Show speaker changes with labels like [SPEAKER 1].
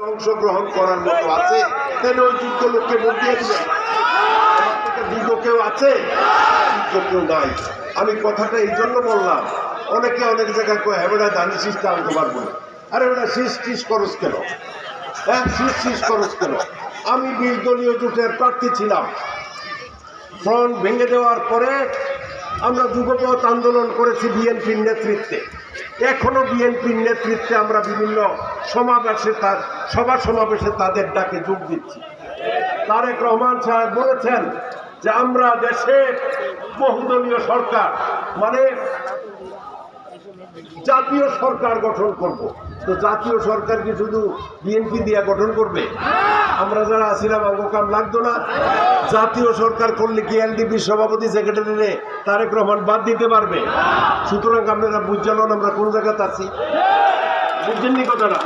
[SPEAKER 1] অংশগ্রহণ করার মতো আছে, তাহলে ওই যোগ্য লোককে ভোট দিয়ে দিবেন। আমার থেকে যোগ্য কেউ আছে? যোগ্য কেউ নাই। আমি কথাটা এই জন্য বললাম, অনেকে অনেক জায়গায় কয় হ্যাঁ বেটা ধানি শীষটা আনতে পারবো না। আরে বেটা শীষ খরচ কেন? হ্যাঁ শীষ খরচ কেন? আমি 20 দলীয় জোটের প্রার্থী ছিলাম। ফ্রন্ট ভেঙে দেওয়ার পরে আমরা যুগপথ আন্দোলন করেছি বিএনপির নেতৃত্বে। এখনো বিএনপির নেতৃত্বে আমরা বিভিন্ন সভা সমাবেশে তাদের ডাকে যোগ দিচ্ছি। তারেক রহমান সাহেব বলেছেন যে আমরা দেশে বহুদলীয় সরকার মানে জাতীয় সরকার গঠন করব। তো জাতীয় সরকার কি শুধু বিএনপি দিয়ে গঠন করবে? আমরা যারা আছিলাম কাম লাগতো না? জাতীয় সরকার করলে কি এলডিপির সভাপতি সেক্রেটারি তারেক রহমান বাদ দিতে পারবে? সুতরাং আপনারা বুঝলেন আমরা কোন জায়গাতে আছি, বুঝছেন নি কথাটা?